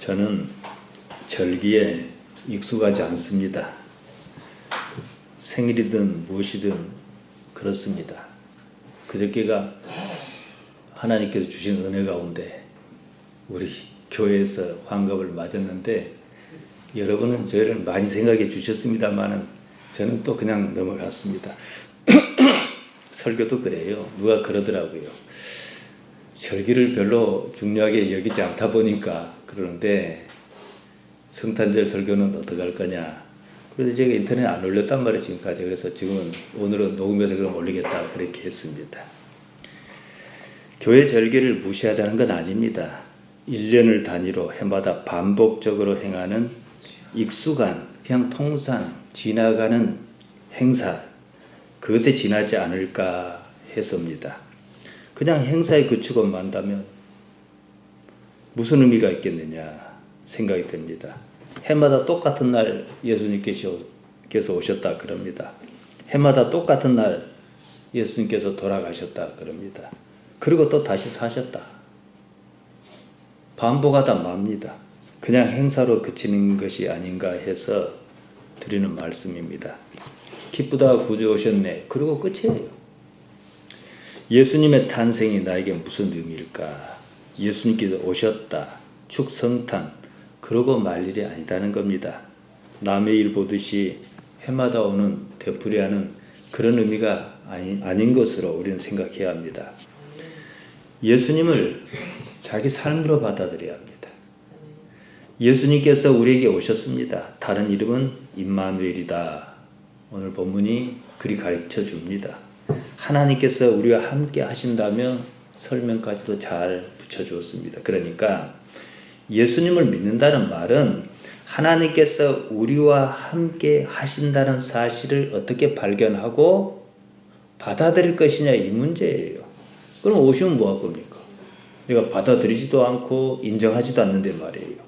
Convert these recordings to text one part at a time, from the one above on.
저는 절기에 익숙하지 않습니다. 생일이든 무엇이든 그렇습니다. 그저께가 하나님께서 주신 은혜 가운데 우리 교회에서 환갑을 맞았는데 여러분은 저희를 많이 생각해 주셨습니다만은 저는 또 그냥 넘어갔습니다. 설교도 그래요. 누가 그러더라고요. 절기를 별로 중요하게 여기지 않다 보니까 그러는데 성탄절 설교는 어떡할 거냐. 그래서 제가 인터넷에 안 올렸단 말이에요, 지금까지. 그래서 지금은 오늘은 녹음해서 그럼 올리겠다 그렇게 했습니다. 교회 절기를 무시하자는 건 아닙니다. 1년을 단위로 해마다 반복적으로 행하는 익숙한 그냥 통상 지나가는 행사, 그것에 지나지 않을까 했습니다. 그냥 행사에 그치고 만다면 무슨 의미가 있겠느냐 생각이 듭니다. 해마다 똑같은 날 예수님께서 오셨다 그럽니다. 해마다 똑같은 날 예수님께서 돌아가셨다 그럽니다. 그리고 또 다시 사셨다. 반복하다 맙니다. 그냥 행사로 그치는 것이 아닌가 해서 드리는 말씀입니다. 기쁘다 구주 오셨네. 그리고 끝이에요. 예수님의 탄생이 나에게 무슨 의미일까? 예수님께서 오셨다. 축성탄. 그러고 말 일이 아니다는 겁니다. 남의 일 보듯이 해마다 오는 되풀이하는 그런 의미가 아닌 것으로 우리는 생각해야 합니다. 예수님을 자기 삶으로 받아들여야 합니다. 예수님께서 우리에게 오셨습니다. 다른 이름은 임마누엘이다. 오늘 본문이 그리 가르쳐 줍니다. 하나님께서 우리와 함께 하신다며 설명까지도 잘 붙여주었습니다. 그러니까 예수님을 믿는다는 말은 하나님께서 우리와 함께 하신다는 사실을 어떻게 발견하고 받아들일 것이냐 이 문제예요. 그럼 오시면 뭐 할 겁니까? 내가 받아들이지도 않고 인정하지도 않는데 말이에요.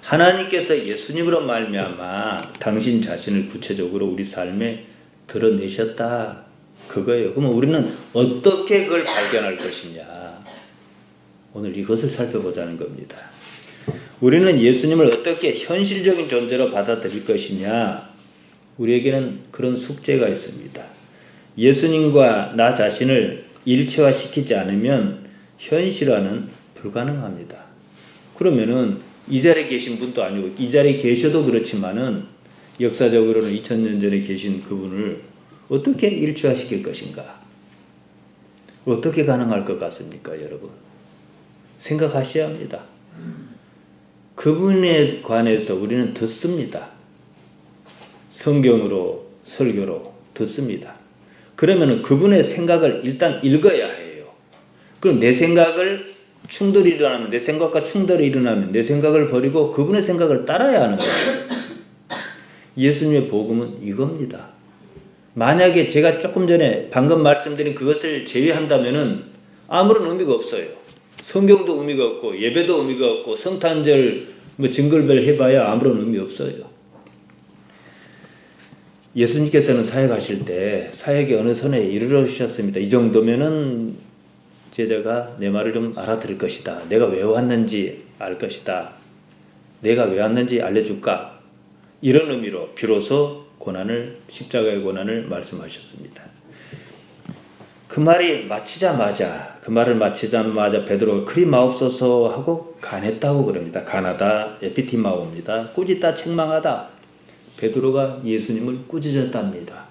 하나님께서 예수님으로 말미암아 당신 자신을 구체적으로 우리 삶에 드러내셨다. 그거예요. 그러면 우리는 어떻게 그걸 발견할 것이냐. 오늘 이것을 살펴보자는 겁니다. 우리는 예수님을 어떻게 현실적인 존재로 받아들일 것이냐. 우리에게는 그런 숙제가 있습니다. 예수님과 나 자신을 일체화시키지 않으면 현실화는 불가능합니다. 그러면은 이 자리에 계신 분도 아니고 이 자리에 계셔도 그렇지만은 역사적으로는 2000년 전에 계신 그분을 어떻게 일체화시킬 것인가? 어떻게 가능할 것 같습니까, 여러분? 생각하셔야 합니다. 그분에 관해서 우리는 듣습니다. 성경으로, 설교로 듣습니다. 그러면 그분의 생각을 일단 읽어야 해요. 그럼 내 생각을 충돌이 일어나면, 내 생각과 충돌이 일어나면 내 생각을 버리고 그분의 생각을 따라야 하는 거예요. 예수님의 복음은 이겁니다. 만약에 제가 조금 전에 방금 말씀드린 그것을 제외한다면은 아무런 의미가 없어요. 성경도 의미가 없고 예배도 의미가 없고 성탄절 징글벨 해봐야 아무런 의미 없어요. 예수님께서는 사역하실 때 사역의 어느 선에 이르르셨습니다. 이 정도면은 제자가 내 말을 좀 알아들을 것이다. 내가 왜 왔는지 알 것이다. 내가 왜 왔는지 알려줄까? 이런 의미로 비로소 십자가의 고난을 말씀하셨습니다. 그 말을 마치자마자 베드로가 그리 마옵소서 하고 간했다고 그럽니다. 간하다, 에피티마오입니다. 꾸짖다, 책망하다. 베드로가 예수님을 꾸짖었답니다.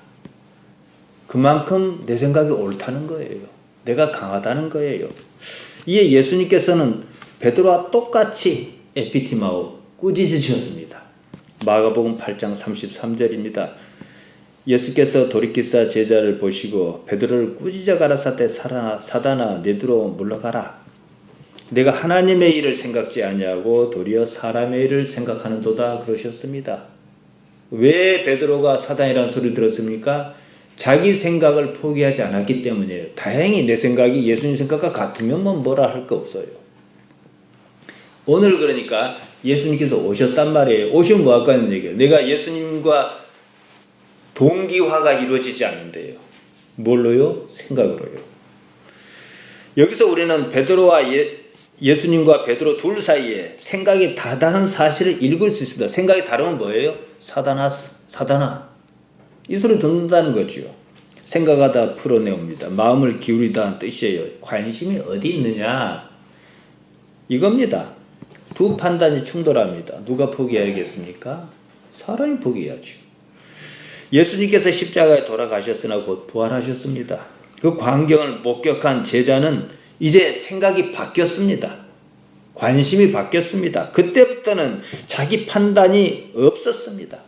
그만큼 내 생각이 옳다는 거예요. 내가 강하다는 거예요. 이에 예수님께서는 베드로와 똑같이 에피티마오, 꾸짖으셨습니다. 마가복음 8장 33절입니다. 예수께서 돌이키사 제자를 보시고 베드로를 꾸짖어 가라사대 사단아 내두로 물러가라. 내가 하나님의 일을 생각지 아니하고 도리어 사람의 일을 생각하는도다 그러셨습니다. 왜 베드로가 사단이라는 소리를 들었습니까? 자기 생각을 포기하지 않았기 때문이에요. 다행히 내 생각이 예수님 생각과 같으면 뭐라 할 거 없어요. 오늘 그러니까 예수님께서 오셨단 말이에요. 오시면 뭐 할까는 얘기예요. 내가 예수님과 동기화가 이루어지지 않는데요. 뭘로요? 생각으로요. 여기서 우리는 베드로와 예수님과 베드로 둘 사이에 생각이 다르다는 사실을 읽을 수 있습니다. 생각이 다르면 뭐예요? 사다나. 이 소리 듣는다는 거죠. 생각하다 풀어내옵니다. 마음을 기울이다는 뜻이에요. 관심이 어디 있느냐? 이겁니다. 두 판단이 충돌합니다. 누가 포기해야겠습니까? 사람이 포기해야죠. 예수님께서 십자가에 돌아가셨으나 곧 부활하셨습니다. 그 광경을 목격한 제자는 이제 생각이 바뀌었습니다. 관심이 바뀌었습니다. 그때부터는 자기 판단이 없었습니다.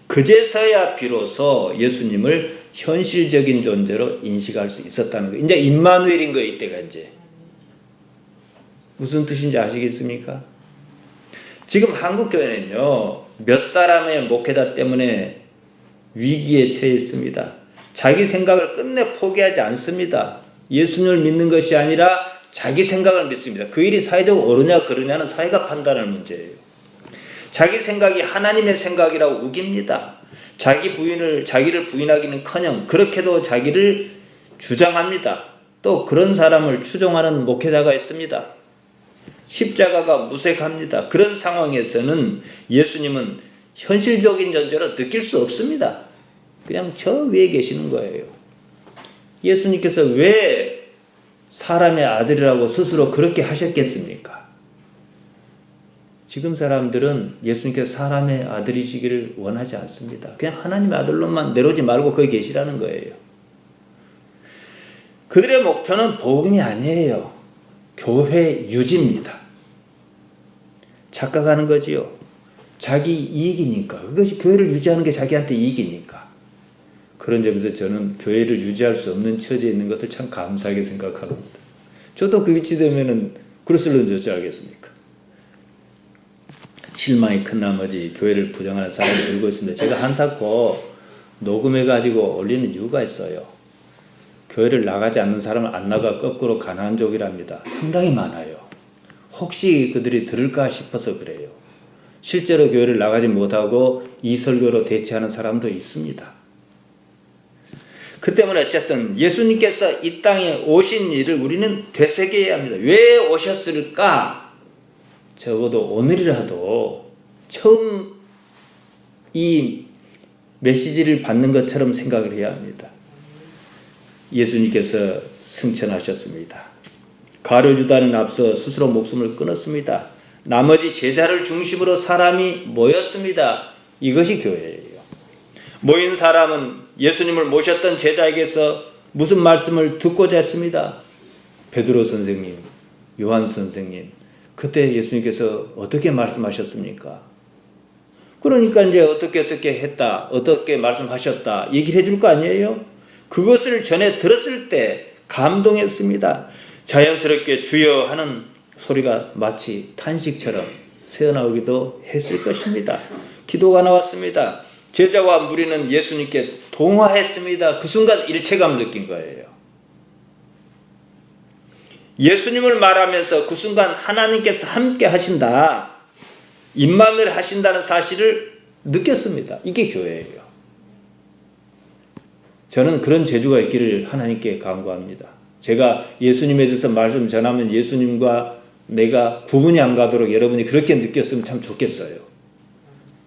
그제서야 비로소 예수님을 현실적인 존재로 인식할 수 있었다는 거예요. 이제 임마누엘인 거예요. 이때가 이제. 무슨 뜻인지 아시겠습니까? 지금 한국교회는요. 몇 사람의 목회자 때문에 위기에 처해 있습니다. 자기 생각을 끝내 포기하지 않습니다. 예수님을 믿는 것이 아니라 자기 생각을 믿습니다. 그 일이 사회적으로 옳으냐 그르냐는 사회가 판단하는 문제예요. 자기 생각이 하나님의 생각이라고 우깁니다. 자기를 부인하기는커녕 그렇게도 자기를 주장합니다. 또 그런 사람을 추종하는 목회자가 있습니다. 십자가가 무색합니다. 그런 상황에서는 예수님은 현실적인 존재로 느낄 수 없습니다. 그냥 저 위에 계시는 거예요. 예수님께서 왜 사람의 아들이라고 스스로 그렇게 하셨겠습니까? 지금 사람들은 예수님께서 사람의 아들이시기를 원하지 않습니다. 그냥 하나님의 아들로만 내려오지 말고 거기 계시라는 거예요. 그들의 목표는 복음이 아니에요. 교회 유지입니다. 착각하는 거지요. 자기 이익이니까. 그것이 교회를 유지하는 게 자기한테 이익이니까. 그런 점에서 저는 교회를 유지할 수 없는 처지에 있는 것을 참 감사하게 생각합니다. 저도 그 위치 되면은 그랬을는지 어쩌겠습니까? 실망이 큰 나머지 교회를 부정하는 사람이 늘고 있습니다. 제가 한사코 녹음해가지고 올리는 이유가 있어요. 교회를 나가지 않는 사람은 안 나가 거꾸로 가난족이랍니다. 상당히 많아요. 혹시 그들이 들을까 싶어서 그래요. 실제로 교회를 나가지 못하고 이 설교로 대체하는 사람도 있습니다. 그 때문에 어쨌든 예수님께서 이 땅에 오신 일을 우리는 되새겨야 합니다. 왜 오셨을까? 적어도 오늘이라도 처음 이 메시지를 받는 것처럼 생각을 해야 합니다. 예수님께서 승천하셨습니다. 가룟유다는 앞서 스스로 목숨을 끊었습니다. 나머지 제자를 중심으로 사람이 모였습니다. 이것이 교회예요. 모인 사람은 예수님을 모셨던 제자에게서 무슨 말씀을 듣고자 했습니다. 베드로 선생님, 요한 선생님, 그때 예수님께서 어떻게 말씀하셨습니까? 그러니까 이제 어떻게 했다, 어떻게 말씀하셨다 얘기를 해줄 거 아니에요? 그것을 전에 들었을 때 감동했습니다. 자연스럽게 주여 하는 소리가 마치 탄식처럼 새어나오기도 했을 것입니다. 기도가 나왔습니다. 제자와 무리는 예수님께 동화했습니다. 그 순간 일체감을 느낀 거예요. 예수님을 말하면서 그 순간 하나님께서 함께 하신다, 임마누엘 하신다는 사실을 느꼈습니다. 이게 교회예요. 저는 그런 재주가 있기를 하나님께 간구합니다. 제가 예수님에 대해서 말씀 전하면 예수님과 내가 구분이 안 가도록 여러분이 그렇게 느꼈으면 참 좋겠어요.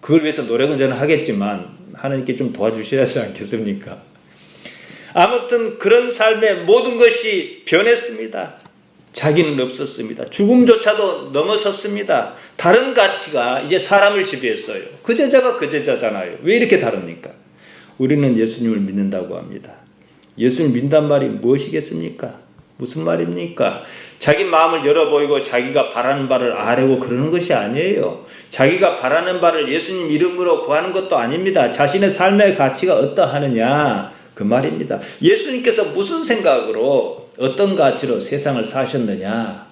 그걸 위해서 노력은 저는 하겠지만 하나님께 좀 도와주셔야 하지 않겠습니까? 아무튼 그런 삶의 모든 것이 변했습니다. 자기는 없었습니다. 죽음조차도 넘어섰습니다. 다른 가치가 이제 사람을 지배했어요. 그 제자가 그 제자잖아요. 왜 이렇게 다릅니까? 우리는 예수님을 믿는다고 합니다. 예수님을 믿는단 말이 무엇이겠습니까? 무슨 말입니까? 자기 마음을 열어 보이고 자기가 바라는 바를 아뢰고 그러는 것이 아니에요. 자기가 바라는 바를 예수님 이름으로 구하는 것도 아닙니다. 자신의 삶의 가치가 어떠하느냐 그 말입니다. 예수님께서 무슨 생각으로 어떤 가치로 세상을 사셨느냐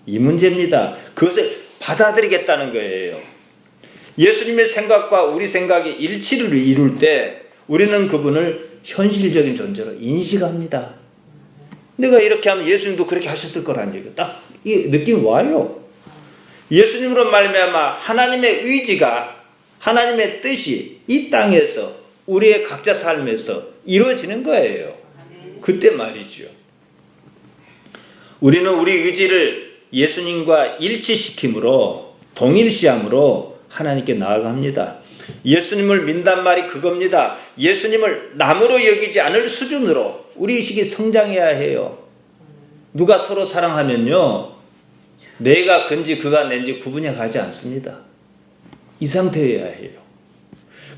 이 문제입니다. 그것을 받아들이겠다는 거예요. 예수님의 생각과 우리 생각이 일치를 이룰 때 우리는 그분을 현실적인 존재로 인식합니다. 내가 이렇게 하면 예수님도 그렇게 하셨을 거라는 얘기가 딱 이 느낌 와요. 예수님으로 말미암아 하나님의 의지가, 하나님의 뜻이 이 땅에서 우리의 각자 삶에서 이루어지는 거예요. 그때 말이죠. 우리는 우리 의지를 예수님과 일치시킴으로 동일시함으로 하나님께 나아갑니다. 예수님을 믿는단 말이 그겁니다. 예수님을 남으로 여기지 않을 수준으로 우리 의식이 성장해야 해요. 누가 서로 사랑하면요, 내가 건지 그가 낸지 구분이 가지 않습니다. 이 상태여야 해요.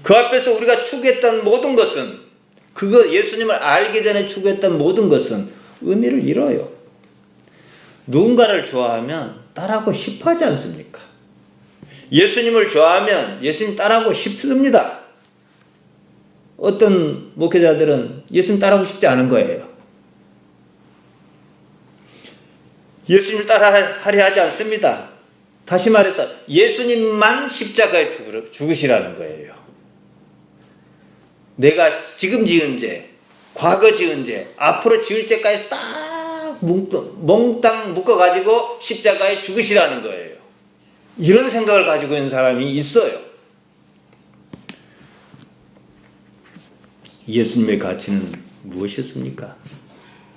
그 앞에서 우리가 추구했던 모든 것은, 그거 예수님을 알기 전에 추구했던 모든 것은 의미를 잃어요. 누군가를 좋아하면 따라하고 싶어 하지 않습니까? 예수님을 좋아하면 예수님 따라하고 싶습니다. 어떤 목회자들은 예수님 따라하고 싶지 않은 거예요. 예수님을 따라하려 하지 않습니다. 다시 말해서 예수님만 십자가에 죽으시라는 거예요. 내가 지금 지은 죄, 과거 지은 죄, 앞으로 지을 죄까지 싹 몽땅 묶어가지고 십자가에 죽으시라는 거예요. 이런 생각을 가지고 있는 사람이 있어요. 예수님의 가치는 무엇이었습니까?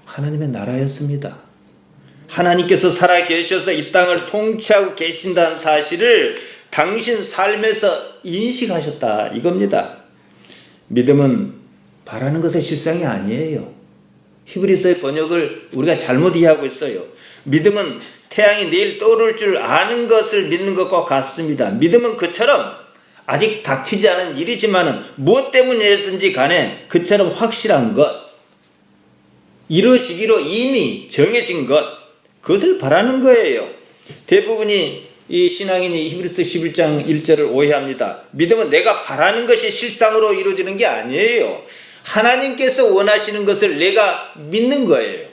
하나님의 나라였습니다. 하나님께서 살아계셔서 이 땅을 통치하고 계신다는 사실을 당신 삶에서 인식하셨다, 이겁니다. 믿음은 바라는 것의 실상이 아니에요. 히브리서의 번역을 우리가 잘못 이해하고 있어요. 믿음은 태양이 내일 떠오를 줄 아는 것을 믿는 것과 같습니다. 믿음은 그처럼 아직 닥치지 않은 일이지만 무엇 때문이든지 간에 그처럼 확실한 것, 이루어지기로 이미 정해진 것, 그것을 바라는 거예요. 대부분이 이 신앙인이 히브리서 11장 1절을 오해합니다. 믿음은 내가 바라는 것이 실상으로 이루어지는 게 아니에요. 하나님께서 원하시는 것을 내가 믿는 거예요.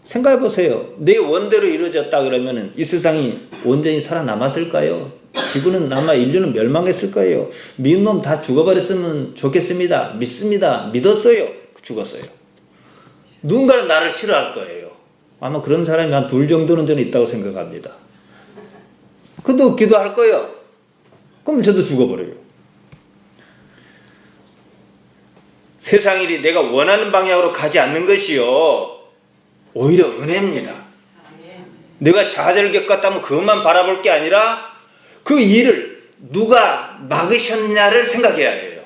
생각해 보세요. 내 원대로 이루어졌다 그러면 이 세상이 온전히 살아남았을까요? 지구는 아마 인류는 멸망했을 거예요. 믿는 놈 다 죽어버렸으면 좋겠습니다. 믿습니다. 믿었어요. 죽었어요. 누군가는 나를 싫어할 거예요. 아마 그런 사람이 한 둘 정도는 저는 있다고 생각합니다. 근데 기도할 거예요. 그럼 저도 죽어버려요. 세상 일이 내가 원하는 방향으로 가지 않는 것이요, 오히려 은혜입니다. 내가 좌절을 겪었다면 그것만 바라볼 게 아니라 그 일을 누가 막으셨냐를 생각해야 해요.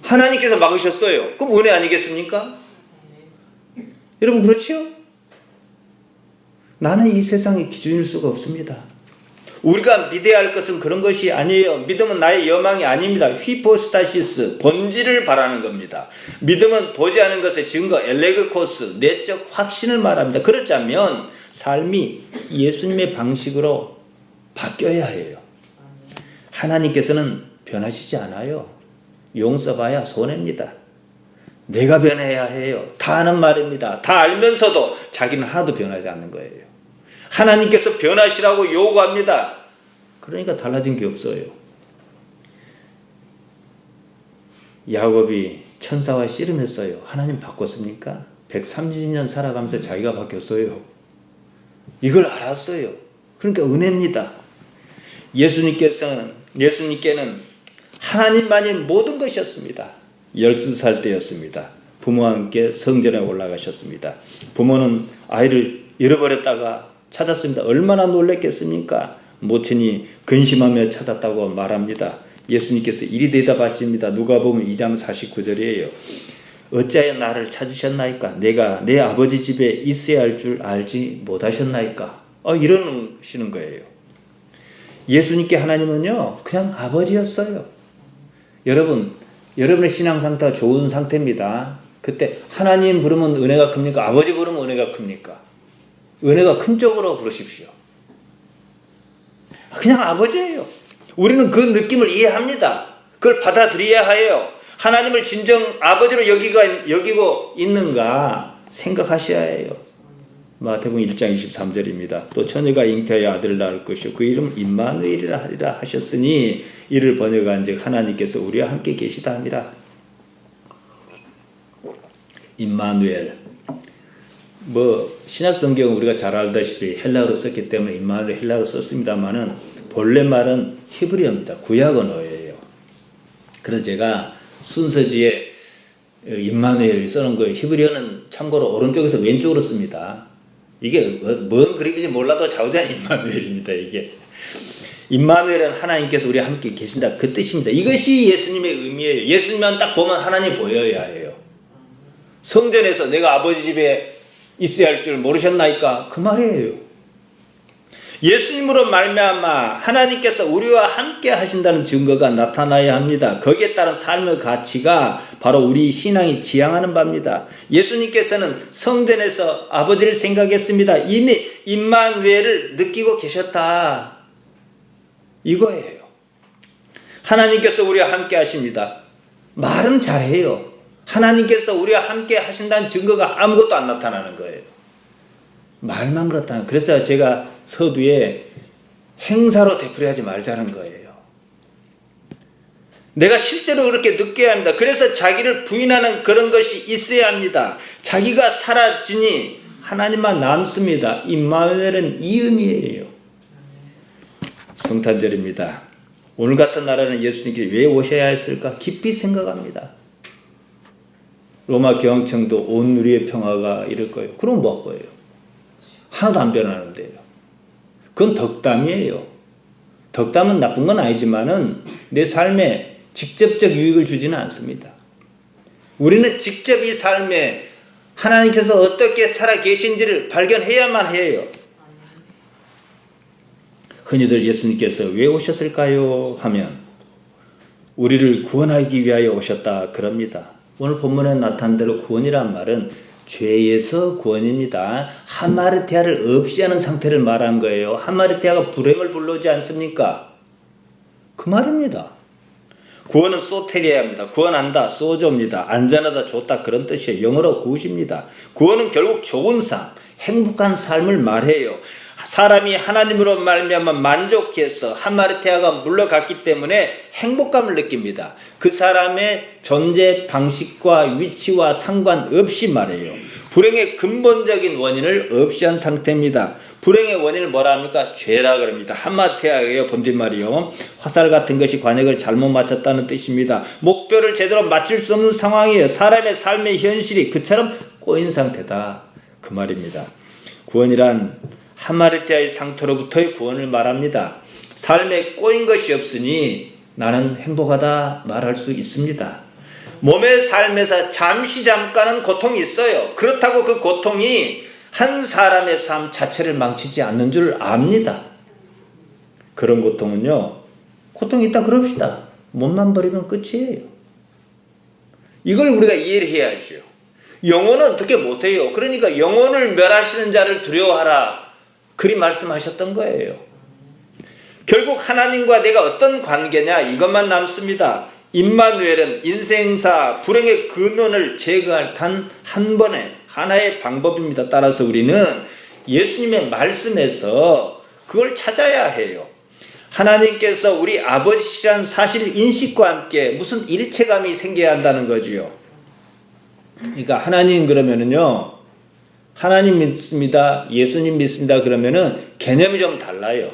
하나님께서 막으셨어요. 그럼 은혜 아니겠습니까? 여러분 그렇지요? 나는 이 세상의 기준일 수가 없습니다. 우리가 믿어야 할 것은 그런 것이 아니에요. 믿음은 나의 여망이 아닙니다. 휘포스타시스, 본질을 바라는 겁니다. 믿음은 보지 않은 것의 증거, 엘레그코스, 내적 확신을 말합니다. 그렇다면 삶이 예수님의 방식으로 바뀌어야 해요. 하나님께서는 변하시지 않아요. 용서봐야 손해입니다. 내가 변해야 해요. 다 아는 말입니다. 다 알면서도 자기는 하나도 변하지 않는 거예요. 하나님께서 변하시라고 요구합니다. 그러니까 달라진 게 없어요. 야곱이 천사와 씨름했어요. 하나님 바꿨습니까? 130년 살아가면서 자기가 바뀌었어요. 이걸 알았어요. 그러니까 은혜입니다. 예수님께는 하나님만이 모든 것이었습니다. 12살 때였습니다. 부모와 함께 성전에 올라가셨습니다. 부모는 아이를 잃어버렸다가 찾았습니다. 얼마나 놀랐겠습니까? 모친이 근심하며 찾았다고 말합니다. 예수님께서 이리 대답하십니다. 누가복음 2장 49절이에요. 어찌하여 나를 찾으셨나이까? 내가 내 아버지 집에 있어야 할 줄 알지 못하셨나이까? 이러시는 거예요. 예수님께 하나님은요, 그냥 아버지였어요. 여러분의 신앙 상태가 좋은 상태입니다. 그때 하나님 부르면 은혜가 큽니까? 아버지 부르면 은혜가 큽니까? 은혜가 큰 쪽으로 부르십시오. 그냥 아버지예요. 우리는 그 느낌을 이해합니다. 그걸 받아들여야 해요. 하나님을 진정 아버지로 여기고 있는가 생각하셔야 해요. 마태복음 1장 23절입니다. 또 처녀가 잉태하여 아들을 낳을 것이요 그 이름 임마누엘이라 하리라 하셨으니 이를 번역한즉 하나님께서 우리와 함께 계시다 함이라. 임마누엘, 신약 성경은 우리가 잘 알다시피 헬라어로 썼기 때문에 임마누엘 헬라어로 썼습니다만은 본래 말은 히브리어입니다. 구약 언어예요. 그래서 제가 순서지에 임마누엘 써놓은 거예요. 히브리어는 참고로 오른쪽에서 왼쪽으로 씁니다. 이게 뭔 그림인지 몰라도 좌우자는 임마누엘입니다. 이게 임마누엘은 하나님께서 우리와 함께 계신다 그 뜻입니다. 이것이 예수님의 의미예요. 예수님만 딱 보면 하나님 보여야 해요. 성전에서 내가 아버지 집에 있어야 할 줄 모르셨나이까 그 말이에요. 예수님으로 말미암아 하나님께서 우리와 함께 하신다는 증거가 나타나야 합니다. 거기에 따른 삶의 가치가 바로 우리 신앙이 지향하는 바입니다. 예수님께서는 성전에서 아버지를 생각했습니다. 이미 임마누엘을 느끼고 계셨다. 이거예요. 하나님께서 우리와 함께 하십니다. 말은 잘해요. 하나님께서 우리와 함께 하신다는 증거가 아무것도 안 나타나는 거예요. 말만 그렇다는. 그래서 제가 서두에 행사로 되풀이하지 말자는 거예요. 내가 실제로 그렇게 느껴야 합니다. 그래서 자기를 부인하는 그런 것이 있어야 합니다. 자기가 사라지니 하나님만 남습니다. 임마누엘은 이 의미예요. 성탄절입니다. 오늘 같은 날에는 예수님께 왜 오셔야 했을까 깊이 생각합니다. 로마 교황청도 온 누리의 평화가 이럴 거예요. 그럼 뭐 할 거예요? 하나도 안 변하는데요. 그건 덕담이에요. 덕담은 나쁜 건 아니지만은 내 삶에 직접적 유익을 주지는 않습니다. 우리는 직접 이 삶에 하나님께서 어떻게 살아 계신지를 발견해야만 해요. 흔히들 예수님께서 왜 오셨을까요? 하면 우리를 구원하기 위하여 오셨다 그럽니다. 오늘 본문에 나타난 대로 구원이란 말은 죄에서 구원입니다. 하마르티아를 없이 하는 상태를 말한 거예요. 하마르티아가 불행을 불러오지 않습니까? 그 말입니다. 구원은 소테리아입니다. 구원한다, 소조입니다. 안전하다, 좋다 그런 뜻이에요. 영어로 굿입니다. 구원은 결국 좋은 삶, 행복한 삶을 말해요. 사람이 하나님으로 말미암아 만족해서 하마르티아가 물러갔기 때문에 행복감을 느낍니다. 그 사람의 존재 방식과 위치와 상관없이 말해요. 불행의 근본적인 원인을 없이 한 상태입니다. 불행의 원인을 뭐라 합니까? 죄라 그럽니다. 하마르티아예요. 본뒷말이요. 화살 같은 것이 관역을 잘못 맞췄다는 뜻입니다. 목표를 제대로 맞출 수 없는 상황이에요. 사람의 삶의 현실이 그처럼 꼬인 상태다. 그 말입니다. 구원이란 하마르티아의 상태로부터의 구원을 말합니다. 삶에 꼬인 것이 없으니 나는 행복하다 말할 수 있습니다. 몸의 삶에서 잠깐은 고통이 있어요. 그렇다고 그 고통이 한 사람의 삶 자체를 망치지 않는 줄 압니다. 그런 고통은요, 고통이 있다 그럽시다. 몸만 버리면 끝이에요. 이걸 우리가 이해를 해야죠. 영혼은 어떻게 못해요. 그러니까 영혼을 멸하시는 자를 두려워하라. 그리 말씀하셨던 거예요. 결국 하나님과 내가 어떤 관계냐 이것만 남습니다. 임마누엘은 인생사 불행의 근원을 제거할 단 한 번의 하나의 방법입니다. 따라서 우리는 예수님의 말씀에서 그걸 찾아야 해요. 하나님께서 우리 아버지시란 사실 인식과 함께 무슨 일체감이 생겨야 한다는 거지요. 그러니까 하나님 그러면은요, 하나님 믿습니다, 예수님 믿습니다 그러면은 개념이 좀 달라요.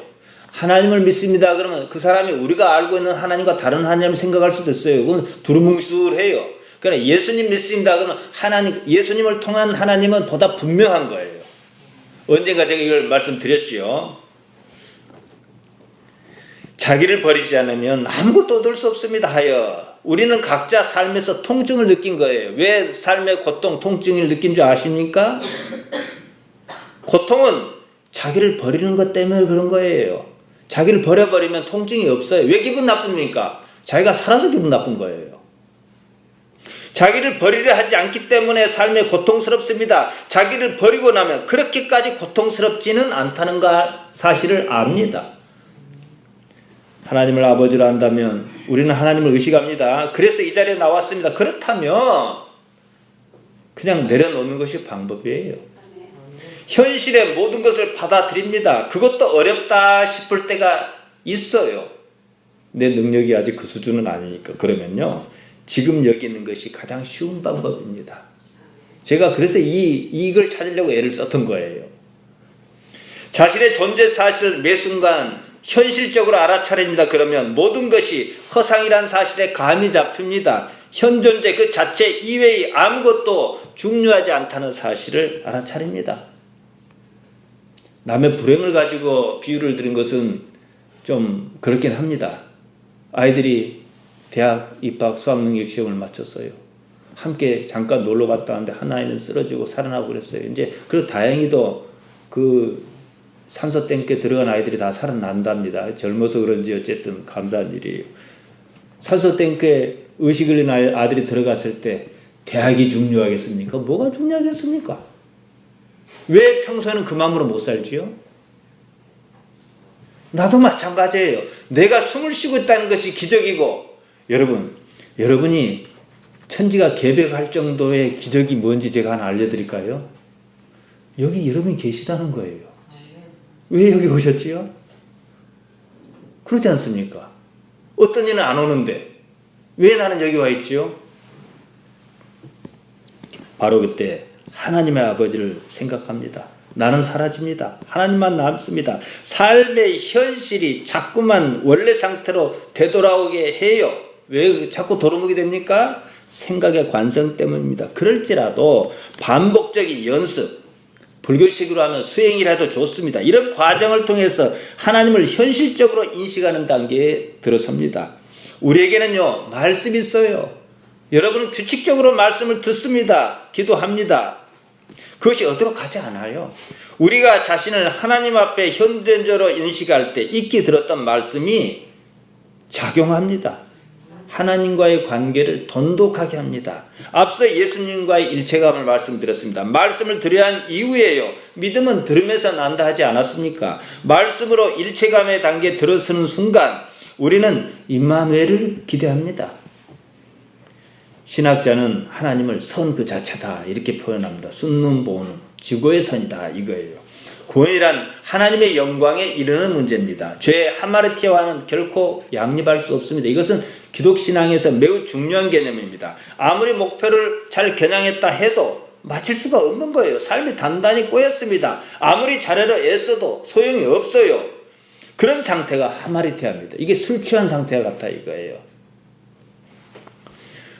하나님을 믿습니다 그러면 그 사람이 우리가 알고 있는 하나님과 다른 하나님을 생각할 수도 있어요. 그건 두루뭉술해요. 그러나 예수님 믿습니다 그러면 하나님, 예수님을 통한 하나님은 보다 분명한 거예요. 언젠가 제가 이걸 말씀드렸지요. 자기를 버리지 않으면 아무것도 얻을 수 없습니다 하여 우리는 각자 삶에서 통증을 느낀 거예요. 왜 삶의 고통, 통증을 느낀 줄 아십니까? 고통은 자기를 버리는 것 때문에 그런 거예요. 자기를 버려버리면 통증이 없어요. 왜 기분 나쁩니까? 자기가 살아서 기분 나쁜 거예요. 자기를 버리려 하지 않기 때문에 삶에 고통스럽습니다. 자기를 버리고 나면 그렇게까지 고통스럽지는 않다는 사실을 압니다. 하나님을 아버지로 한다면 우리는 하나님을 의식합니다. 그래서 이 자리에 나왔습니다. 그렇다면 그냥 내려놓는 것이 방법이에요. 현실의 모든 것을 받아들입니다. 그것도 어렵다 싶을 때가 있어요. 내 능력이 아직 그 수준은 아니니까. 그러면요, 지금 여기 있는 것이 가장 쉬운 방법입니다. 제가 그래서 이걸 찾으려고 애를 썼던 거예요. 자신의 존재 사실을 매 순간 현실적으로 알아차립니다. 그러면 모든 것이 허상이란 사실에 감이 잡힙니다. 현 존재 그 자체 이외의 아무것도 중요하지 않다는 사실을 알아차립니다. 남의 불행을 가지고 비유를 드린 것은 좀 그렇긴 합니다. 아이들이 대학 입학 수학능력 시험을 마쳤어요. 함께 잠깐 놀러 갔다 왔는데 한 아이는 쓰러지고 살아나고 그랬어요. 이제 그리고 다행히도 그 산소 탱크에 들어간 아이들이 다 살아난답니다. 젊어서 그런지 어쨌든 감사한 일이에요. 산소 탱크에 의식 걸린 아들이 들어갔을 때 대학이 중요하겠습니까? 뭐가 중요하겠습니까? 왜 평소에는 그 마음으로 못 살지요? 나도 마찬가지예요. 내가 숨을 쉬고 있다는 것이 기적이고, 여러분이 천지가 개벽할 정도의 기적이 뭔지 제가 하나 알려드릴까요? 여기 여러분이 계시다는 거예요. 왜 여기 오셨지요? 그렇지 않습니까? 어떤 이는 안 오는데 왜 나는 여기 와 있지요? 바로 그때 하나님의 아버지를 생각합니다. 나는 사라집니다. 하나님만 남습니다. 삶의 현실이 자꾸만 원래 상태로 되돌아오게 해요. 왜 자꾸 돌아오게 됩니까? 생각의 관성 때문입니다. 그럴지라도 반복적인 연습, 불교식으로 하면 수행이라도 좋습니다. 이런 과정을 통해서 하나님을 현실적으로 인식하는 단계에 들어섭니다. 우리에게는요, 말씀이 있어요. 여러분은 규칙적으로 말씀을 듣습니다. 기도합니다. 그것이 어디로 가지 않아요. 우리가 자신을 하나님 앞에 현존적으로 인식할 때 익히 들었던 말씀이 작용합니다. 하나님과의 관계를 돈독하게 합니다. 앞서 예수님과의 일체감을 말씀드렸습니다. 말씀을 들어야 한 이유예요. 믿음은 들으면서 난다 하지 않았습니까? 말씀으로 일체감의 단계에 들어서는 순간 우리는 임마누엘을 기대합니다. 신학자는 하나님을 선 그 자체다 이렇게 표현합니다. 숫는 보는 지고의 선이다 이거예요. 구원이란 하나님의 영광에 이르는 문제입니다. 죄의 하마르티와는 결코 양립할 수 없습니다. 이것은 기독신앙에서 매우 중요한 개념입니다. 아무리 목표를 잘 겨냥했다 해도 마칠 수가 없는 거예요. 삶이 단단히 꼬였습니다. 아무리 잘하려 애써도 소용이 없어요. 그런 상태가 하마르티합니다. 이게 술 취한 상태 같아 이거예요.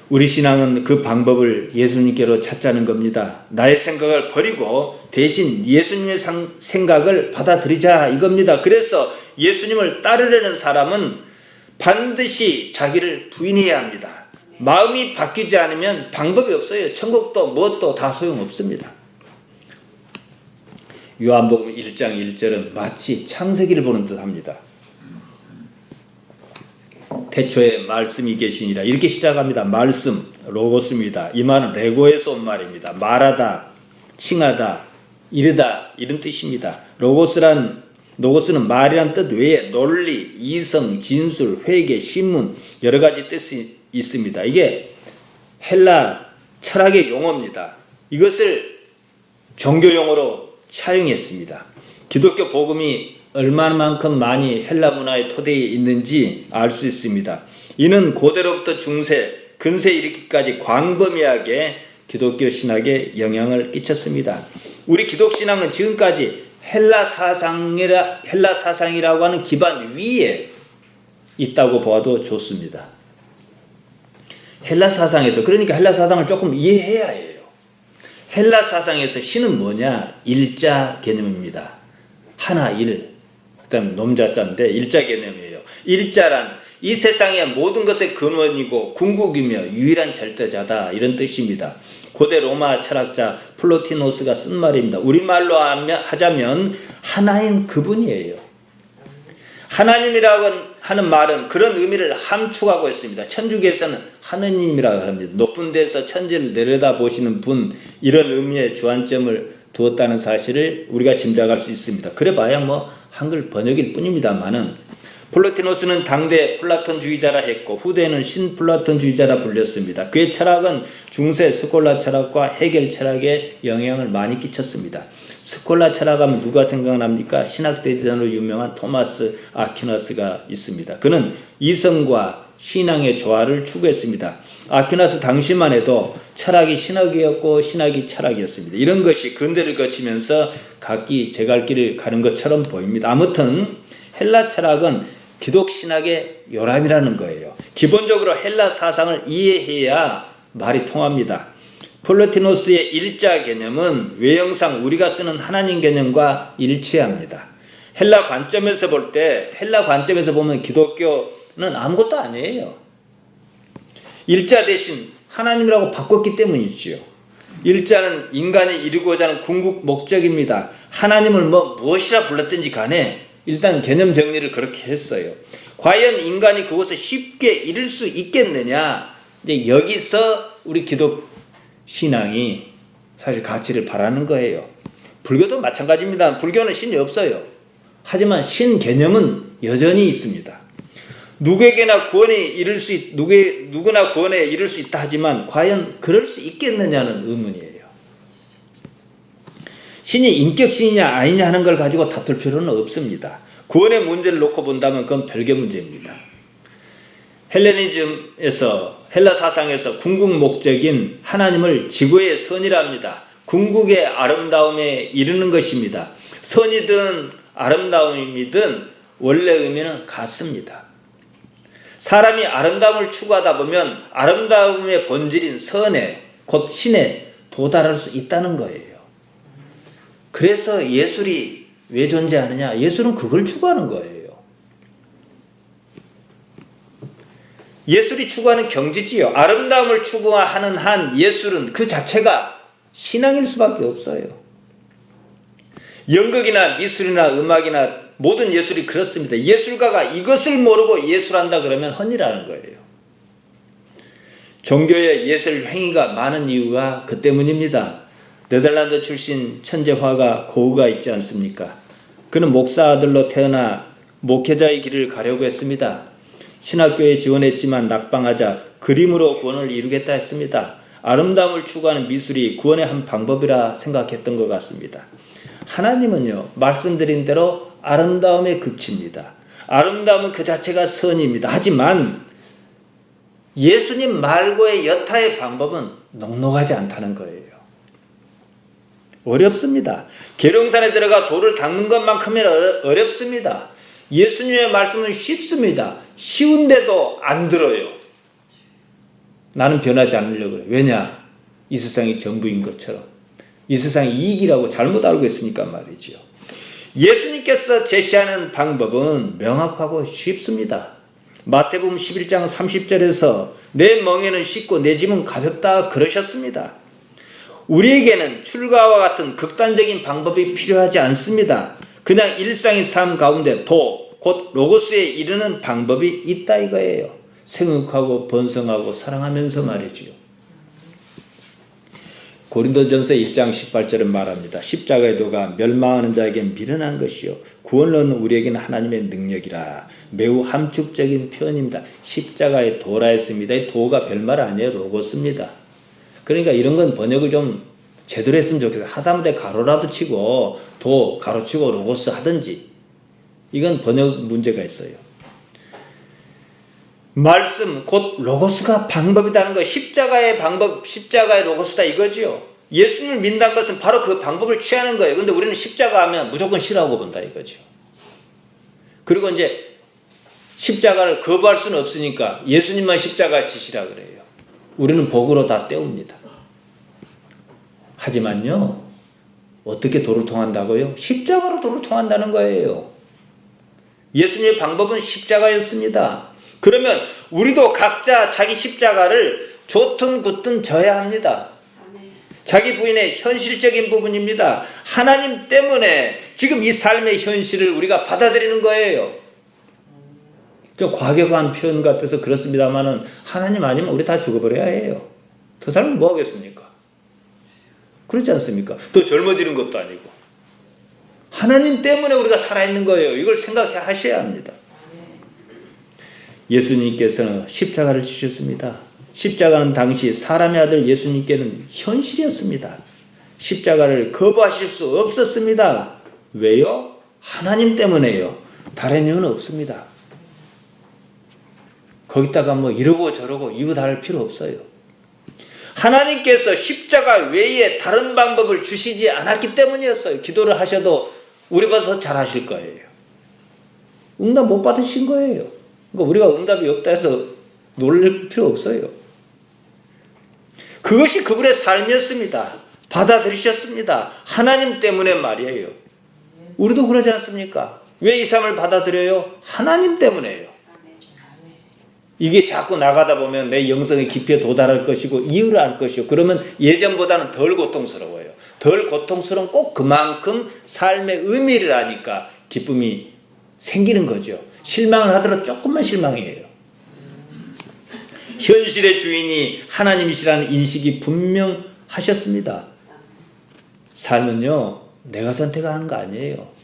우리 신앙은 그 방법을 예수님께로 찾자는 겁니다. 나의 생각을 버리고 대신 예수님의 생각을 받아들이자 이겁니다. 그래서 예수님을 따르려는 사람은 반드시 자기를 부인해야 합니다. 마음이 바뀌지 않으면 방법이 없어요. 천국도 무엇도 다 소용없습니다. 요한복음 1장 1절은 마치 창세기를 보는 듯합니다. 태초에 말씀이 계시니라 이렇게 시작합니다. 말씀, 로고스입니다. 이 말은 레고에서 온 말입니다. 말하다, 칭하다, 이르다 이런 뜻입니다. 로고스는 말이란 뜻 외에 논리, 이성, 진술, 회계, 신문 여러 가지 뜻이 있습니다. 이게 헬라 철학의 용어입니다. 이것을 종교 용어로 차용했습니다. 기독교 복음이 얼마만큼 많이 헬라 문화의 토대에 있는지 알 수 있습니다. 이는 고대로부터 중세, 근세 이르기까지 광범위하게 기독교 신학에 영향을 끼쳤습니다. 우리 기독신앙은 지금까지 헬라 사상이라고 하는 기반 위에 있다고 보아도 좋습니다. 헬라 사상에서, 그러니까 헬라 사상을 조금 이해해야 해요. 헬라 사상에서 신은 뭐냐? 일자 개념입니다. 하나, 일. 그 다음에 놈자자인데 일자 개념이에요. 일자란 이 세상의 모든 것의 근원이고 궁극이며 유일한 절대자다 이런 뜻입니다. 고대 로마 철학자 플로티노스가 쓴 말입니다. 우리말로 하자면 하나인 그분이에요. 하나님이라고 하는 말은 그런 의미를 함축하고 있습니다. 천주교에서는 하느님이라고 합니다. 높은 데서 천지를 내려다보시는 분 이런 의미의 주안점을 두었다는 사실을 우리가 짐작할 수 있습니다. 그래봐야 한글 번역일 뿐입니다만은 플로티노스는 당대 플라톤주의자라 했고 후대에는 신플라톤주의자라 불렸습니다. 그의 철학은 중세 스콜라 철학과 헤겔 철학에 영향을 많이 끼쳤습니다. 스콜라 철학하면 누가 생각납니까? 신학대전으로 유명한 토마스 아퀴나스가 있습니다. 그는 이성과 신앙의 조화를 추구했습니다. 아퀴나스 당시만 해도 철학이 신학이었고 신학이 철학이었습니다. 이런 것이 근대를 거치면서 각기 제갈 길을 가는 것처럼 보입니다. 아무튼 헬라 철학은 기독 신학의 요람이라는 거예요. 기본적으로 헬라 사상을 이해해야 말이 통합니다. 플로티노스의 일자 개념은 외형상 우리가 쓰는 하나님 개념과 일치합니다. 헬라 관점에서 보면 기독교는 아무것도 아니에요. 일자 대신 하나님이라고 바꿨기 때문이지요. 일자는 인간이 이루고자 하는 궁극 목적입니다. 하나님을 무엇이라 불렀든지 간에 일단 개념 정리를 그렇게 했어요. 과연 인간이 그것을 쉽게 이룰 수 있겠느냐? 이제 여기서 우리 기독 신앙이 사실 가치를 바라는 거예요. 불교도 마찬가지입니다. 불교는 신이 없어요. 하지만 신 개념은 여전히 있습니다. 누구나 구원에 이를 수 있다 하지만 과연 그럴 수 있겠느냐는 의문이에요. 신이 인격신이냐 아니냐 하는 걸 가지고 다툴 필요는 없습니다. 구원의 문제를 놓고 본다면 그건 별개 문제입니다. 헬라 사상에서 궁극 목적인 하나님을 지구의 선이라 합니다. 궁극의 아름다움에 이르는 것입니다. 선이든 아름다움이든 원래 의미는 같습니다. 사람이 아름다움을 추구하다 보면 아름다움의 본질인 선에 곧 신에 도달할 수 있다는 거예요. 그래서 예술이 왜 존재하느냐? 예술은 그걸 추구하는 거예요. 예술이 추구하는 경지지요. 아름다움을 추구하는 한 예술은 그 자체가 신앙일 수밖에 없어요. 연극이나 미술이나 음악이나 모든 예술이 그렇습니다. 예술가가 이것을 모르고 예술한다 그러면 헛일하는 거예요. 종교의 예술 행위가 많은 이유가 그 때문입니다. 네덜란드 출신 천재 화가 고흐가 있지 않습니까? 그는 목사 아들로 태어나 목회자의 길을 가려고 했습니다. 신학교에 지원했지만 낙방하자 그림으로 구원을 이루겠다 했습니다. 아름다움을 추구하는 미술이 구원의 한 방법이라 생각했던 것 같습니다. 하나님은요, 말씀드린 대로 아름다움의 극치입니다. 아름다움은 그 자체가 선입니다. 하지만 예수님 말고의 여타의 방법은 넉넉하지 않다는 거예요. 어렵습니다. 계룡산에 들어가 돌을 닦는 것만큼은 어렵습니다. 예수님의 말씀은 쉽습니다. 쉬운데도 안 들어요. 나는 변하지 않으려고 그래요. 왜냐? 이 세상이 전부인 것처럼. 이 세상이 이익이라고 잘못 알고 있으니까 말이죠. 예수님께서 제시하는 방법은 명확하고 쉽습니다. 마태복음 11장 30절에서 내 멍에는 쉽고 내 짐은 가볍다 그러셨습니다. 우리에게는 출가와 같은 극단적인 방법이 필요하지 않습니다. 그냥 일상의 삶 가운데 곧 로고스에 이르는 방법이 있다 이거예요. 생육하고 번성하고 사랑하면서 말이지요. 고린도전서 1장 18절은 말합니다. 십자가의 도가 멸망하는 자에게 미련한 것이요 구원을 얻는 우리에게는 하나님의 능력이라. 매우 함축적인 표현입니다. 십자가의 도라 했습니다. 이 도가 별말 아니에요. 로고스입니다. 그러니까 이런 건 번역을 좀 제대로 했으면 좋겠어요. 하다못해 가로라도 치고 도 가로치고 로고스 하든지. 이건 번역 문제가 있어요. 말씀 곧 로고스가 방법이라는 거, 십자가의 방법, 십자가의 로고스다 이거지요. 예수님을 믿는다는 것은 바로 그 방법을 취하는 거예요. 근데 우리는 십자가 하면 무조건 싫어하고 본다 이거죠. 그리고 이제 십자가를 거부할 수는 없으니까 예수님만 십자가 지시라 그래요. 우리는 복으로 다 때웁니다. 하지만요, 어떻게 도를 통한다고요? 십자가로 도를 통한다는 거예요. 예수님의 방법은 십자가였습니다. 그러면 우리도 각자 자기 십자가를 좋든 굳든 져야 합니다. 자기 부인의 현실적인 부분입니다. 하나님 때문에 지금 이 삶의 현실을 우리가 받아들이는 거예요. 좀 과격한 표현 같아서 그렇습니다만은 하나님 아니면 우리 다 죽어버려야 해요. 더 살면 뭐 하겠습니까? 그렇지 않습니까? 더 젊어지는 것도 아니고. 하나님 때문에 우리가 살아있는 거예요. 이걸 생각하셔야 합니다. 예수님께서는 십자가를 지셨습니다. 십자가는 당시 사람의 아들 예수님께는 현실이었습니다. 십자가를 거부하실 수 없었습니다. 왜요? 하나님 때문에요. 다른 이유는 없습니다. 거기다가 뭐 이러고 저러고 이유 다를 필요 없어요. 하나님께서 십자가 외에 다른 방법을 주시지 않았기 때문이었어요. 기도를 하셔도 우리보다 더 잘하실 거예요. 응답 못 받으신 거예요. 그러니까 우리가 응답이 없다 해서 놀랄 필요 없어요. 그것이 그분의 삶이었습니다. 받아들이셨습니다. 하나님 때문에 말이에요. 우리도 그러지 않습니까? 왜 이 삶을 받아들여요? 하나님 때문에요. 이게 자꾸 나가다 보면 내 영성의 깊이에 도달할 것이고 이유를 알 것이고, 그러면 예전보다는 덜 고통스러워요. 덜 고통스러운 꼭 그만큼 삶의 의미를 아니까 기쁨이 생기는 거죠. 실망을 하더라도 조금만 실망이에요. 현실의 주인이 하나님이시라는 인식이 분명하셨습니다. 삶은요, 내가 선택하는 거 아니에요.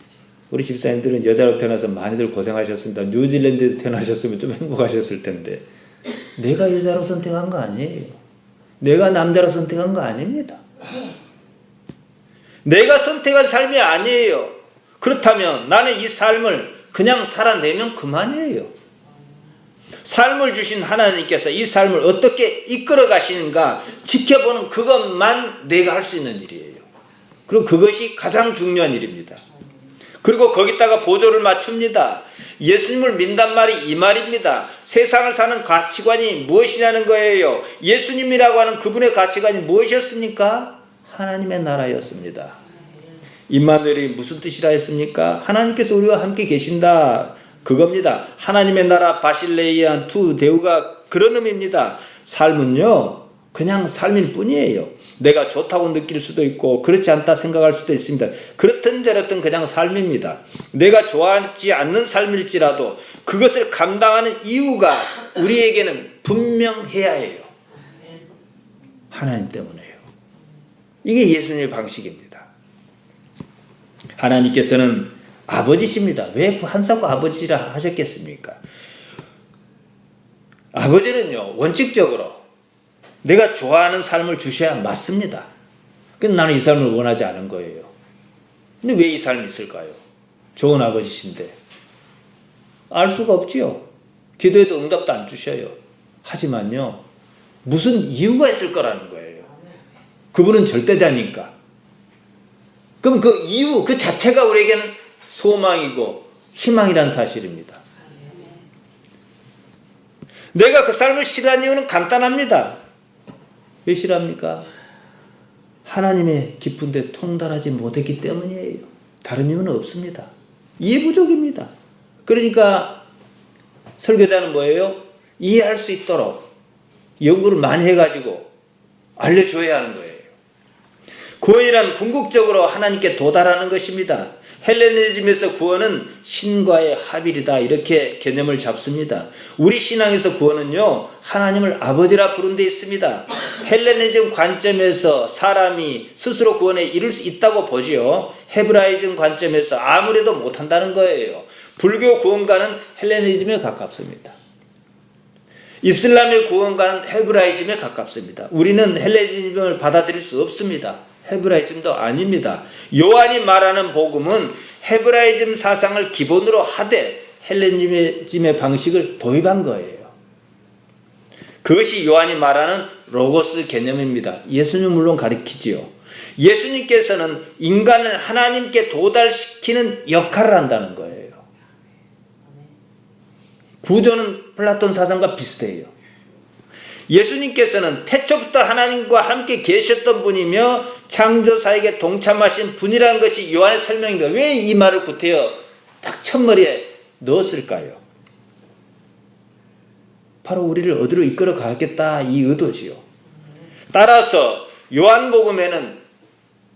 우리 집사님들은 여자로 태어나서 많이들 고생하셨습니다. 뉴질랜드에서 태어나셨으면 좀 행복하셨을 텐데, 내가 여자로 선택한 거 아니에요. 내가 남자로 선택한 거 아닙니다. 내가 선택한 삶이 아니에요. 그렇다면 나는 이 삶을 그냥 살아내면 그만이에요. 삶을 주신 하나님께서 이 삶을 어떻게 이끌어 가시는가 지켜보는 그것만 내가 할 수 있는 일이에요. 그리고 그것이 가장 중요한 일입니다. 그리고 거기다가 보조를 맞춥니다. 예수님을 믿는단 말이 이 말입니다. 세상을 사는 가치관이 무엇이냐는 거예요. 예수님이라고 하는 그분의 가치관이 무엇이었습니까? 하나님의 나라였습니다. 임마누엘이 무슨 뜻이라 했습니까? 하나님께서 우리와 함께 계신다, 그겁니다. 하나님의 나라 바실레이안 투 데우가 그런 의미입니다. 삶은요, 그냥 삶일 뿐이에요. 내가 좋다고 느낄 수도 있고 그렇지 않다 생각할 수도 있습니다. 그렇든 저렇든 그냥 삶입니다. 내가 좋아하지 않는 삶일지라도 그것을 감당하는 이유가 우리에게는 분명해야 해요. 하나님 때문에요. 이게 예수님의 방식입니다. 하나님께서는 아버지십니다. 왜 한사코 아버지라 하셨겠습니까? 아버지는요, 원칙적으로 내가 좋아하는 삶을 주셔야 맞습니다. 근데 나는 이 삶을 원하지 않은 거예요. 근데 왜 이 삶이 있을까요? 좋은 아버지신데. 알 수가 없지요. 기도해도 응답도 안 주셔요. 하지만요, 무슨 이유가 있을 거라는 거예요. 그분은 절대자니까. 그럼 그 이유, 그 자체가 우리에게는 소망이고 희망이란 사실입니다. 내가 그 삶을 싫어하는 이유는 간단합니다. 왜 싫어합니까? 하나님의 기쁜데 통달하지 못했기 때문이에요. 다른 이유는 없습니다. 이해 부족입니다. 그러니까 설교자는 뭐예요? 이해할 수 있도록 연구를 많이 해가지고 알려줘야 하는 거예요. 구원이란 궁극적으로 하나님께 도달하는 것입니다. 헬레니즘에서 구원은 신과의 합일이다, 이렇게 개념을 잡습니다. 우리 신앙에서 구원은요, 하나님을 아버지라 부른 데 있습니다. 헬레니즘 관점에서 사람이 스스로 구원에 이룰 수 있다고 보지요. 헤브라이즘 관점에서 아무래도 못한다는 거예요. 불교 구원가는 헬레니즘에 가깝습니다. 이슬람의 구원가는 헤브라이즘에 가깝습니다. 우리는 헬레니즘을 받아들일 수 없습니다. 헤브라이즘도 아닙니다. 요한이 말하는 복음은 헤브라이즘 사상을 기본으로 하되 헬레니즘의 방식을 도입한 거예요. 그것이 요한이 말하는 로고스 개념입니다. 예수님 물론 가리키지요. 예수님께서는 인간을 하나님께 도달시키는 역할을 한다는 거예요. 구조는 플라톤 사상과 비슷해요. 예수님께서는 태초부터 하나님과 함께 계셨던 분이며 창조사에게 동참하신 분이라는 것이 요한의 설명입니다. 왜 이 말을 구태여 딱 첫머리에 넣었을까요? 바로 우리를 어디로 이끌어 가겠다, 이 의도지요. 따라서 요한복음에는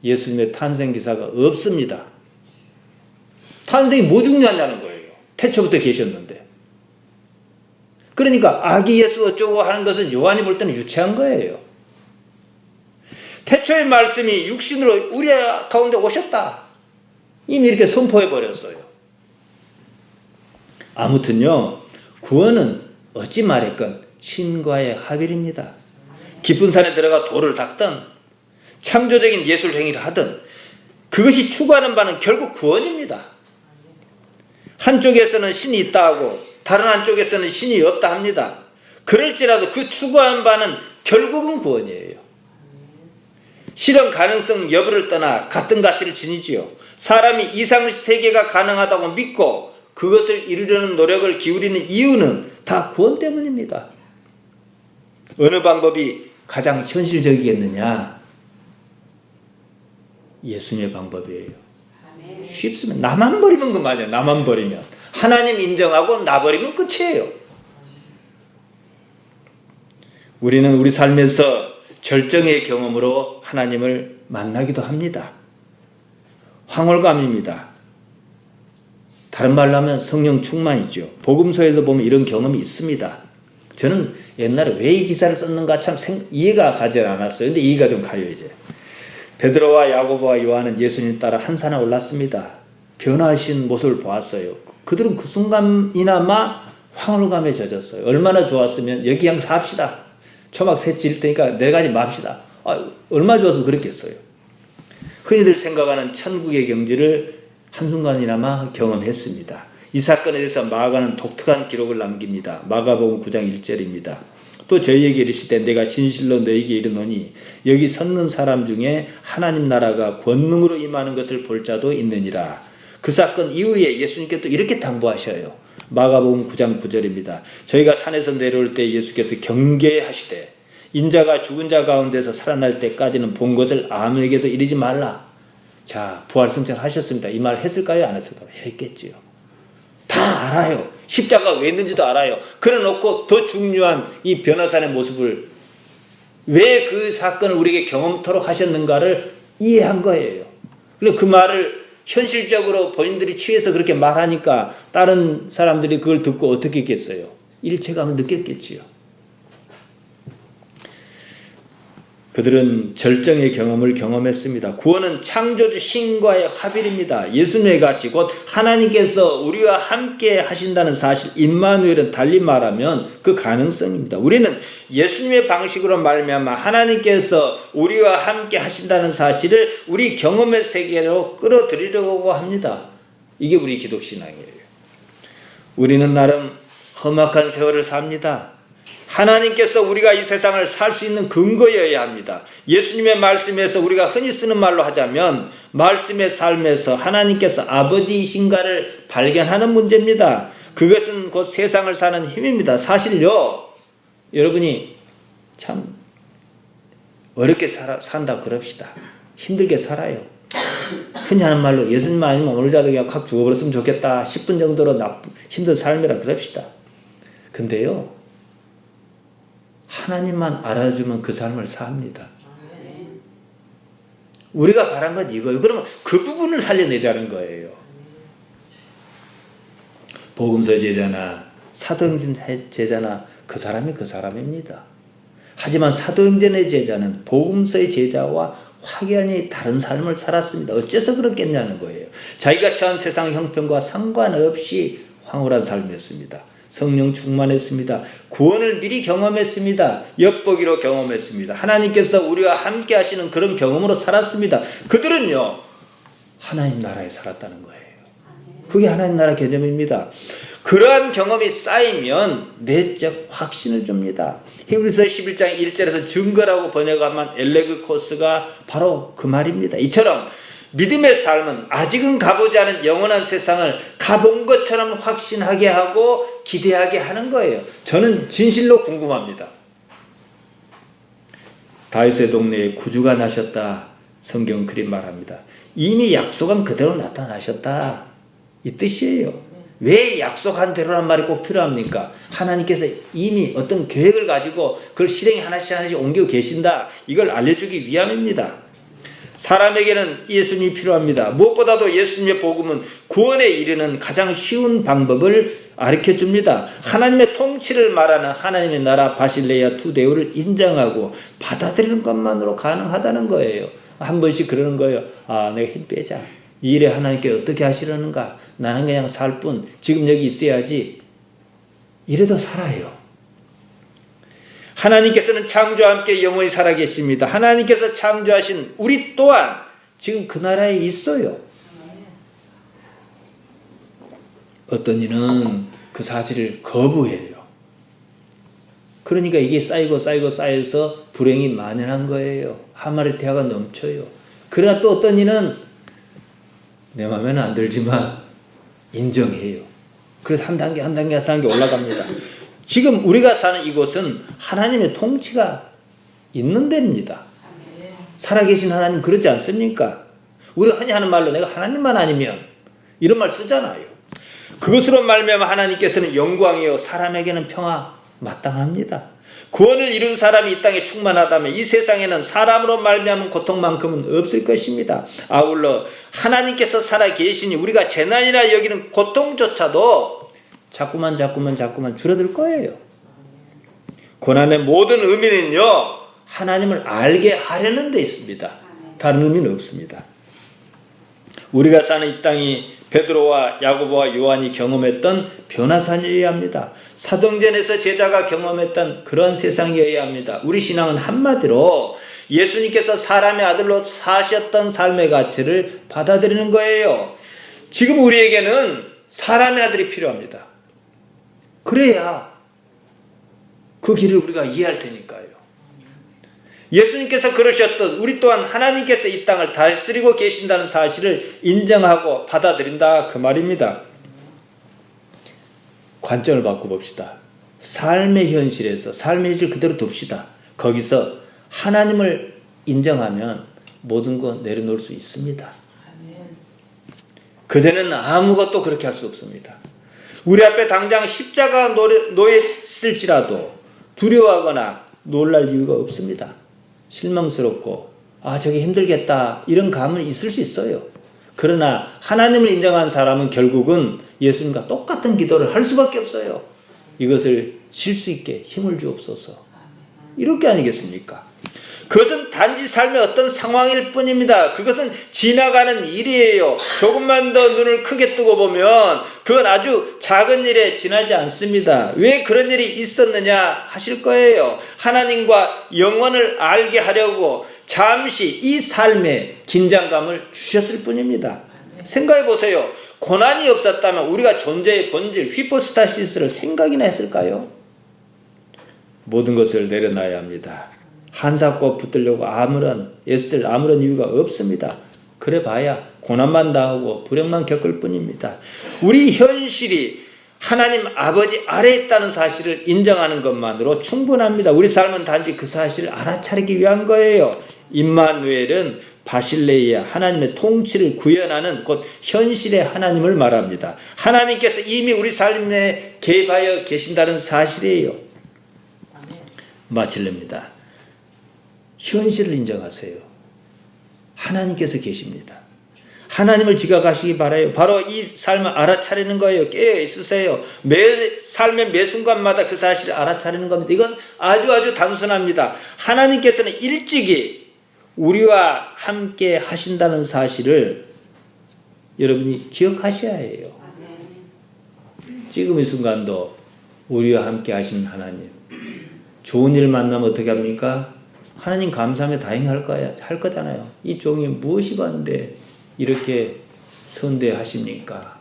예수님의 탄생 기사가 없습니다. 탄생이 뭐 중요하냐는 거예요. 태초부터 계셨는데. 그러니까 아기 예수 어쩌고 하는 것은 요한이 볼 때는 유치한 거예요. 태초의 말씀이 육신으로 우리 가운데 오셨다, 이미 이렇게 선포해 버렸어요. 아무튼요, 구원은 어찌 말했건 신과의 합일입니다. 깊은 산에 들어가 돌을 닦든 창조적인 예술 행위를 하든 그것이 추구하는 바는 결국 구원입니다. 한쪽에서는 신이 있다 하고 다른 한쪽에서는 신이 없다 합니다. 그럴지라도 그 추구하는 바는 결국은 구원이에요. 실현 가능성 여부를 떠나 같은 가치를 지니지요. 사람이 이상 세계가 가능하다고 믿고 그것을 이루려는 노력을 기울이는 이유는 다 구원 때문입니다. 어느 방법이 가장 현실적이겠느냐? 예수님의 방법이에요. 쉽습니다. 나만 버리면 그만이에요. 나만 버리면. 하나님 인정하고 나 버리면 끝이에요. 우리는 우리 삶에서 절정의 경험으로 하나님을 만나기도 합니다. 황홀감입니다. 다른 말로 하면 성령 충만이죠. 복음서에도 보면 이런 경험이 있습니다. 저는 옛날에 왜 이 기사를 썼는가 참 이해가 가지 않았어요. 근데 이해가 좀 가요 이제. 베드로와 야고보와 요한은 예수님 따라 한 산에 올랐습니다. 변화하신 모습을 보았어요. 그들은 그 순간이나마 황홀감에 젖었어요. 얼마나 좋았으면 여기 그냥 삽시다. 초막 새 지을 테니까 내려가지 맙시다. 얼마나 좋았으면 그랬겠어요. 흔히들 생각하는 천국의 경지를 한순간이나마 경험했습니다. 이 사건에 대해서 마가는 독특한 기록을 남깁니다. 마가복음 9장 1절입니다. 또 저희에게 이르시되 내가 진실로 너희에게 이르노니 여기 섰는 사람 중에 하나님 나라가 권능으로 임하는 것을 볼 자도 있느니라. 그 사건 이후에 예수님께 또 이렇게 당부하셔요. 마가복음 9장 9절입니다. 저희가 산에서 내려올 때 예수께서 경계하시되 인자가 죽은 자 가운데서 살아날 때까지는 본 것을 아무에게도 이르지 말라. 자, 부활승천 하셨습니다. 이 말 했을까요? 안 했을까요? 했겠지요. 다 알아요. 십자가가 왜 있는지도 알아요. 그래 놓고 더 중요한 이 변호사의 모습을 왜 그 사건을 우리에게 경험토록 하셨는가를 이해한 거예요. 그래서 그 말을 현실적으로 본인들이 취해서 그렇게 말하니까 다른 사람들이 그걸 듣고 어떻게 했겠어요? 일체감을 느꼈겠지요. 그들은 절정의 경험을 경험했습니다. 구원은 창조주 신과의 합일입니다. 예수님의 같이 곧 하나님께서 우리와 함께 하신다는 사실, 임마누엘은 달리 말하면 그 가능성입니다. 우리는 예수님의 방식으로 말미암아 하나님께서 우리와 함께 하신다는 사실을 우리 경험의 세계로 끌어들이려고 합니다. 이게 우리 기독신앙이에요. 우리는 나름 험악한 세월을 삽니다. 하나님께서 우리가 이 세상을 살 수 있는 근거여야 합니다. 예수님의 말씀에서 우리가 흔히 쓰는 말로 하자면 말씀의 삶에서 하나님께서 아버지이신가를 발견하는 문제입니다. 그것은 곧 세상을 사는 힘입니다. 사실요, 여러분이 참 어렵게 산다 그럽시다. 힘들게 살아요. 흔히 하는 말로 예수님 아니면 오늘자도 그냥 확 죽어버렸으면 좋겠다. 10분 정도로 힘든 삶이라 그럽시다. 근데요, 하나님만 알아주면 그 삶을 삽니다. 우리가 바란 건 이거예요. 그러면 그 부분을 살려내자는 거예요. 복음서 제자나 사도행전 제자나 그 사람이 그 사람입니다. 하지만 사도행전의 제자는 복음서의 제자와 확연히 다른 삶을 살았습니다. 어째서 그렇겠냐는 거예요. 자기가 처한 세상 형편과 상관없이 황홀한 삶이었습니다. 성령 충만했습니다. 구원을 미리 경험했습니다. 엿보기로 경험했습니다. 하나님께서 우리와 함께 하시는 그런 경험으로 살았습니다. 그들은요, 하나님 나라에 살았다는 거예요. 그게 하나님 나라 개념입니다. 그러한 경험이 쌓이면 내적 확신을 줍니다. 히브리서 11장 1절에서 증거라고 번역하면 엘레그코스가 바로 그 말입니다. 이처럼 믿음의 삶은 아직은 가보지 않은 영원한 세상을 가본 것처럼 확신하게 하고 기대하게 하는 거예요. 저는 진실로 궁금합니다. 다윗의 동네에 구주가 나셨다. 성경 그리 말합니다. 이미 약속은 그대로 나타나셨다. 이 뜻이에요. 왜 약속한 대로란 말이 꼭 필요합니까? 하나님께서 이미 어떤 계획을 가지고 그걸 실행에 하나씩 하나씩 옮기고 계신다. 이걸 알려주기 위함입니다. 사람에게는 예수님이 필요합니다. 무엇보다도 예수님의 복음은 구원에 이르는 가장 쉬운 방법을 가르쳐줍니다. 하나님의 통치를 말하는 하나님의 나라 바실레아 투데오를 인정하고 받아들이는 것만으로 가능하다는 거예요. 한 번씩 그러는 거예요. 내가 힘 빼자. 이 일에 하나님께 어떻게 하시려는가? 나는 그냥 살 뿐. 지금 여기 있어야지. 이래도 살아요. 하나님께서는 창조와 함께 영원히 살아계십니다. 하나님께서 창조하신 우리 또한 지금 그 나라에 있어요. 어떤 이는 그 사실을 거부해요. 그러니까 이게 쌓여서 불행이 만연한 거예요. 하마리 태아가 넘쳐요. 그러나 또 어떤 이는 내 마음에는 안 들지만 인정해요. 그래서 한 단계 올라갑니다. 지금 우리가 사는 이곳은 하나님의 통치가 있는 데입니다. 살아계신 하나님 그렇지 않습니까? 우리가 흔히 하는 말로 내가 하나님만 아니면 이런 말 쓰잖아요. 그것으로 말미암아 하나님께서는 영광이요 사람에게는 평화 마땅합니다. 구원을 이룬 사람이 이 땅에 충만하다면 이 세상에는 사람으로 말미암은 고통만큼은 없을 것입니다. 아울러 하나님께서 살아계시니 우리가 재난이라 여기는 고통조차도 자꾸만 줄어들 거예요. 고난의 모든 의미는요, 하나님을 알게 하려는 데 있습니다. 다른 의미는 없습니다. 우리가 사는 이 땅이 베드로와 야고보와 요한이 경험했던 변화산이어야 합니다. 사도행전에서 제자가 경험했던 그런 세상이어야 합니다. 우리 신앙은 한마디로 예수님께서 사람의 아들로 사셨던 삶의 가치를 받아들이는 거예요. 지금 우리에게는 사람의 아들이 필요합니다. 그래야 그 길을 우리가 이해할 테니까요. 예수님께서 그러셨던 우리 또한 하나님께서 이 땅을 다스리고 계신다는 사실을 인정하고 받아들인다 그 말입니다. 관점을 바꿔봅시다. 삶의 현실에서 삶의 현실 그대로 둡시다. 거기서 하나님을 인정하면 모든 거 내려놓을 수 있습니다. 그전에는 아무것도 그렇게 할 수 없습니다. 우리 앞에 당장 십자가가 놓였을지라도 두려워하거나 놀랄 이유가 없습니다. 실망스럽고 저게 힘들겠다 이런 감은 있을 수 있어요. 그러나 하나님을 인정한 사람은 결국은 예수님과 똑같은 기도를 할 수밖에 없어요. 이것을 쉴 수 있게 힘을 주옵소서. 이럴 게 아니겠습니까? 그것은 단지 삶의 어떤 상황일 뿐입니다. 그것은 지나가는 일이에요. 조금만 더 눈을 크게 뜨고 보면 그건 아주 작은 일에 지나지 않습니다. 왜 그런 일이 있었느냐 하실 거예요. 하나님과 영원을 알게 하려고 잠시 이 삶에 긴장감을 주셨을 뿐입니다. 생각해 보세요. 고난이 없었다면 우리가 존재의 본질 휘포스타시스를 생각이나 했을까요? 모든 것을 내려놔야 합니다. 한사코 붙들려고 아무런 이유가 없습니다. 그래 봐야 고난만 당하고 불행만 겪을 뿐입니다. 우리 현실이 하나님 아버지 아래에 있다는 사실을 인정하는 것만으로 충분합니다. 우리 삶은 단지 그 사실을 알아차리기 위한 거예요. 임마누엘은 바실레이아 하나님의 통치를 구현하는 곧 현실의 하나님을 말합니다. 하나님께서 이미 우리 삶에 개입하여 계신다는 사실이에요. 마칠랍니다. 현실을 인정하세요. 하나님께서 계십니다. 하나님을 지각하시기 바라요. 바로 이 삶을 알아차리는 거예요. 깨어 있으세요. 삶의 매 순간마다 그 사실을 알아차리는 겁니다. 이것은 아주 단순합니다. 하나님께서는 일찍이 우리와 함께 하신다는 사실을 여러분이 기억하셔야 해요. 지금 이 순간도 우리와 함께 하신 하나님. 좋은 일 만나면 어떻게 합니까? 하나님 감사하며 다행히 할 거잖아요. 이 종이 무엇이 봤는데 이렇게 선대하십니까?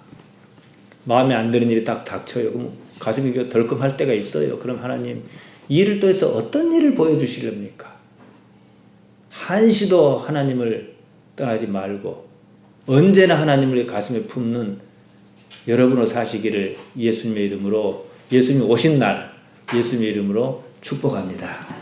마음에 안 드는 일이 딱 닥쳐요. 그럼 가슴이 덜컹할 때가 있어요. 그럼 하나님 이 일을 또 해서 어떤 일을 보여주시렵니까? 한시도 하나님을 떠나지 말고 언제나 하나님을 가슴에 품는 여러분으로 사시기를 예수님의 이름으로 예수님이 오신 날 예수님의 이름으로 축복합니다.